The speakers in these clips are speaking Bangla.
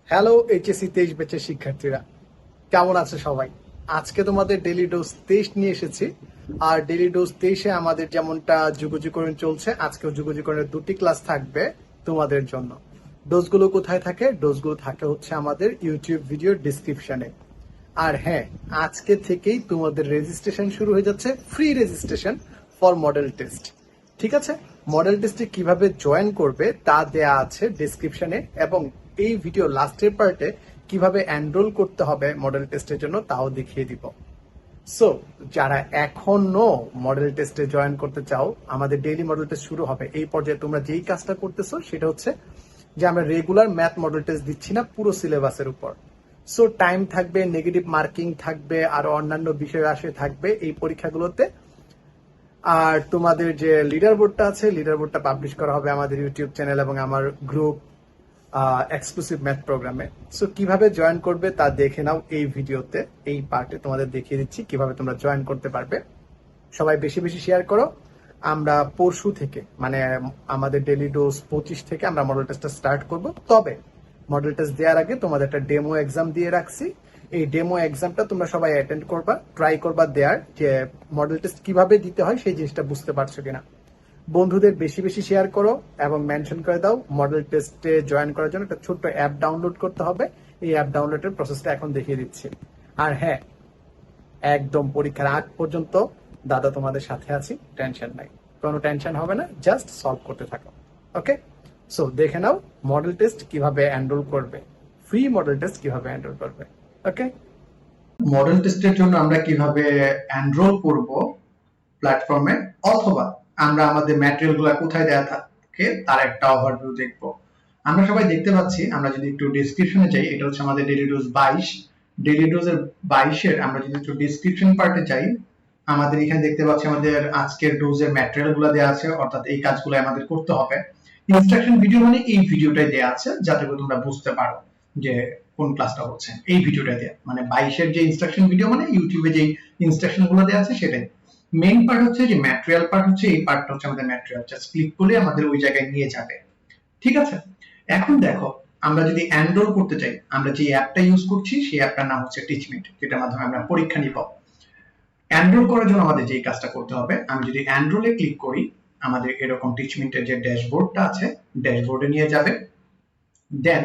হ্যালো এইচএসসি 23 ব্যাচের শিক্ষার্থীরা, কেমন আছে সবাই? আজকে তোমাদের ডেইলি ডোজ 23 নিয়ে এসেছি। আর ডেইলি ডোজ 23-এ আমাদের যেমনটা যুগজীকরণ চলছে, আজকেও যুগজীকরণের 2টি ক্লাস থাকবে তোমাদের জন্য। ডোজগুলো কোথায় থাকে? ডোজগুলো থাকে হচ্ছে আমাদের ইউটিউব ভিডিও ডিসক্রিপশনে। আর হ্যাঁ, আজকে থেকেই তোমাদের রেজিস্ট্রেশন শুরু হয়ে যাচ্ছে, free registration for model test. ঠিক আছে, মডেল টেস্টে কিভাবে জয়েন করবে তা দেয়া আছে ডেসক্রিপশনে, এবং এই ভিডিও লাস্টের পার্টে কিভাবে এনরোল করতে হবে মডেল টেস্টের জন্য তাও দেখিয়ে দিব। সো যারা এখনো মডেল টেস্টে জয়েন করতে চাও, আমাদের ডেইলি মডেল টেস্ট শুরু হবে। এই পর্যায়ে তোমরা যেই কাজটা করতেছো সেটা হচ্ছে যে আমরা রেগুলার ম্যাথ মডেল টেস্ট দিচ্ছি না পুরো সিলেবাসের উপর। সো টাইম থাকবে, নেগেটিভ মার্কিং থাকবে, আরো অন্যান্য বিষয় রাশি থাকবে এই পরীক্ষাগুলোতে। আর তোমাদের যে লিডার বোর্ডটা আছে, লিডার বোর্ডটা পাবলিশ করা হবে আমাদের ইউটিউব চ্যানেল এবং আমার গ্রুপ এক্সক্লুসিভ ম্যাথ প্রোগ্রামে। সো কিভাবে জয়েন করবে তা দেখে নাও এই ভিডিওতে। এই পার্টে তোমাদের দেখিয়ে দিচ্ছি কিভাবে তোমরা জয়েন করতে পারবে। সবাই বেশি বেশি শেয়ার করো। আমরা পরশু থেকে, মানে আমাদের ডেইলি ডোজ 25 থেকে আমরা মডেল টেস্টটা স্টার্ট করব। তবে মডেল টেস্ট দেওয়ার আগে তোমাদের একটা ডেমো এক্সাম দিয়ে রাখছি। এই ডেমো এক্সামটা তোমরা সবাই অ্যাটেন্ড করবা, ট্রাই করবা দেয়ার, যে মডেল টেস্ট কিভাবে দিতে হয় সেই জিনিসটা বুঝতে পারছো কিনা। বন্ধুদের বেশি বেশি শেয়ার করো এবং মেনশন করে দাও। মডেল টেস্টে জয়েন করার জন্য একটা ছোট্ট অ্যাপ ডাউনলোড করতে হবে। এই অ্যাপ ডাউনলোডের প্রসেসটা এখন দেখিয়ে দিচ্ছি। আর হ্যাঁ, একদম পরীক্ষার আগ পর্যন্ত দাদা তোমাদের সাথে আছি, টেনশন নাই, কোনো টেনশন হবে না, জাস্ট সলভ করতে থাকো। ওকে, সো দেখে নাও মডেল টেস্ট কিভাবে এনরোল করবে, ফ্রি মডেল টেস্ট কিভাবে এনরোল করবে। ওকে, মডেল টেস্টের জন্য আমরা কিভাবে এনরোল করব প্ল্যাটফর্মে, অথবা আমরা আমাদের ম্যাটেরিয়াল গুলা কোথায় দেওয়া থাকে তার একটা ওভারভিউ দেখব। আমরা সবাই দেখতে পাচ্ছি, আমরা যদি একটু ডেসক্রিপশনে যাই, এটা হচ্ছে আমাদের ডেইলি ডোজ 22। ডেইলি ডোজের 22-এর আমরা যদি একটু ডেসক্রিপশন পার্টে যাই, আমাদের এখানে দেখতে পাচ্ছি আমাদের আজকের ডোজের ম্যাটেরিয়াল গুলো দেওয়া আছে, অর্থাৎ এই কাজগুলো আমাদের করতে হবে। ইনস্ট্রাকশন ভিডিও মানে এই ভিডিওটাই দেওয়া আছে, যাতে করে তোমরা বুঝতে পারো যে কোন ক্লাসটা হচ্ছে। এই ভিডিওটা দেওয়া মানে 22-এর যে ইনস্ট্রাকশন ভিডিও মানে ইউটিউবে যে ইনস্ট্রাকশন গুলো দেওয়া আছে সেটাই। মেইন পার্ট হচ্ছে যে ম্যাটেরিয়াল পার্ট, হচ্ছে এই পার্টটা হচ্ছে আমাদের ম্যাটেরিয়াল, জাস্ট ক্লিক করলে আমাদের ওই জায়গায় নিয়ে যাবে। ঠিক আছে, এখন দেখো আমরা যদি এনরোল করতে চাই, আমরা যে অ্যাপটা ইউজ করছি সেই অ্যাপটার নাম হচ্ছে টিচমিন্ট, যেটার মাধ্যমে আমরা পরীক্ষা নিব। এনরোল করার জন্য আমাদের যে কাজটা করতে হবে, আমি যদি এনরোলে ক্লিক করি, আমাদের এরকম টিচমিন্টের যে ড্যাশবোর্ডটা আছে, ড্যাশবোর্ডে নিয়ে যাবে। দেন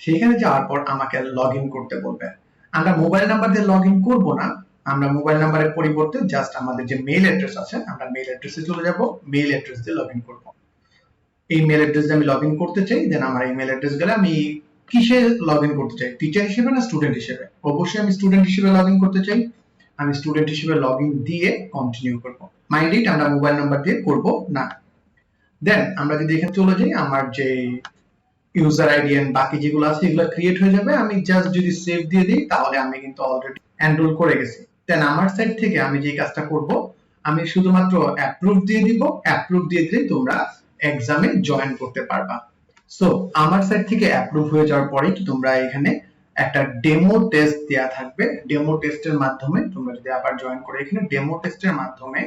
সেখানে যাওয়ার পর আমাকে লগইন করতে বলবে। আমরা মোবাইল নাম্বার দিয়ে লগইন করব না, আমরা মোবাইল নাম্বারের পরিবর্তে জাস্ট আমাদের যে মেইল অ্যাড্রেস আছে, আমরা মেইল অ্যাড্রেসে চলে যাব, মেইল অ্যাড্রেস দিয়ে লগইন করব। এই মেইল অ্যাড্রেস দিয়ে আমি লগইন করতে চাই। দেন আমার এই মেইল অ্যাড্রেস গেলে আমি কিসে লগইন করতে চাই, টিচার হিসেবে না স্টুডেন্ট হিসেবে? অবশ্যই আমি স্টুডেন্ট হিসেবে লগইন করতে চাই। আমি স্টুডেন্ট হিসেবে লগইন দিয়ে কন্টিনিউ করব। মাইন্ড ইট, আমরা মোবাইল নাম্বার দিয়ে করব না। দেন আমরা যদি এখানে চলে যাই, আমার যে ইউজার আইডি এন্ড বাকি যেগুলো আছে এগুলো ক্রিয়েট হয়ে যাবে। আমি জাস্ট যদি সেভ দিয়ে দিই, তাহলে আমি কিন্তু অলরেডি এনরোল করে গেছি। দেন আমার সাইড থেকে আমি যে কাজটা করব, আমি শুধুমাত্র অ্যাপ্রুভ দিয়ে দিব। অ্যাপ্রুভ দিয়ে দিলে তোমরা এক্সামে জয়েন করতে পারবা। সো আমার সাইড থেকে অ্যাপ্রুভ হয়ে যাওয়ার পরে তোমরা এখানে একটা ডেমো টেস্ট দেয়া থাকবে। ডেমো টেস্টের মাধ্যমে তোমরা যদি আবার জয়েন করে এখানে ডেমো টেস্টের মাধ্যমে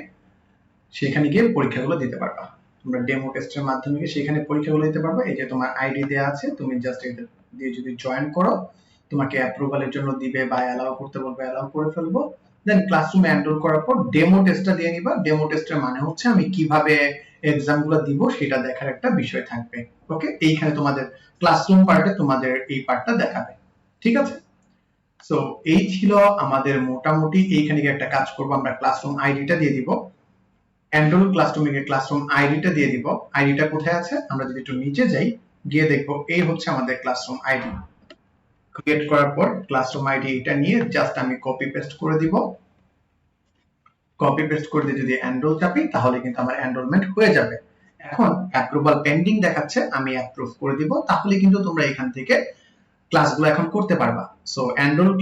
সেখানে গিয়ে পরীক্ষাগুলো দিতে পারবা। তোমরা ডেমো টেস্টের মাধ্যমে গিয়ে সেখানে পরীক্ষাগুলো দিতে পারবা। এই যে তোমার আইডি দেয়া আছে, তুমি জাস্ট এটা দিয়ে যদি জয়েন করো, তোমাকে অ্যাপ্রুভালের জন্য দিবে বা অ্যালাউ করতে বলবে, অ্যালাউ করে ফেলবো। দেন ক্লাসরুমে এনরোল করার পর ডেমো টেস্টটা দিয়ে নিবা। ডেমো টেস্টের মানে হচ্ছে আমি কিভাবে এক্সামগুলো দিব সেটা দেখার একটা বিষয় থাকবে। ওকে, এইখানে তোমাদের ক্লাসরুম পার্টে তোমাদের এই পার্টটা দেখাবে। ঠিক আছে, সো এই ছিল আমাদের মোটামুটি। এইখানে একটা কাজ করব, আমরা ক্লাসরুম আইডিটা দিয়ে দিব। এনরোল ক্লাসরুমে গিয়ে ক্লাসরুম আইডিটা দিয়ে দিব। আইডিটা কোথায় আছে, আমরা যদি একটু নিচে যাই, গিয়ে দেখব এই হচ্ছে আমাদের ক্লাসরুম আইডি। ক্রিয়েট করার পর ক্লাসরুম আইডি এটা নিয়ে জাস্ট আমি কপি পেস্ট করে দিব। কপি পেস্ট করে দিয়ে যদি এনরোল চাপি, তাহলে কিন্তু আমার এনরোলমেন্ট হয়ে যাবে। এখন অ্যাপ্রুভাল পেন্ডিং দেখাচ্ছে, আমি অ্যাপ্রুভ করে দিব। তাহলে কিন্তু তোমরা এখান থেকে ক্লাসগুলো এখন করতে পারবা। সো এনরোল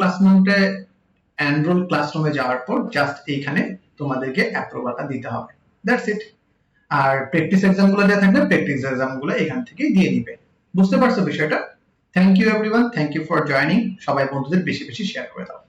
ক্লাসরুমে যাওয়ার পর জাস্ট এইখানে তোমাদেরকে অ্যাপ্রুভালটা দিতে হবে। That's it. আর প্র্যাকটিস এক্সামগুলো দেয়া থাকবে, প্র্যাকটিস এক্সামগুলো এখান থেকেই দিয়ে নিবে। বুঝতে পারছো বিষয়টা? Thank you everyone, thank you for joining. সবাই বন্ধুদের বেশি বেশি শেয়ার করে দাও।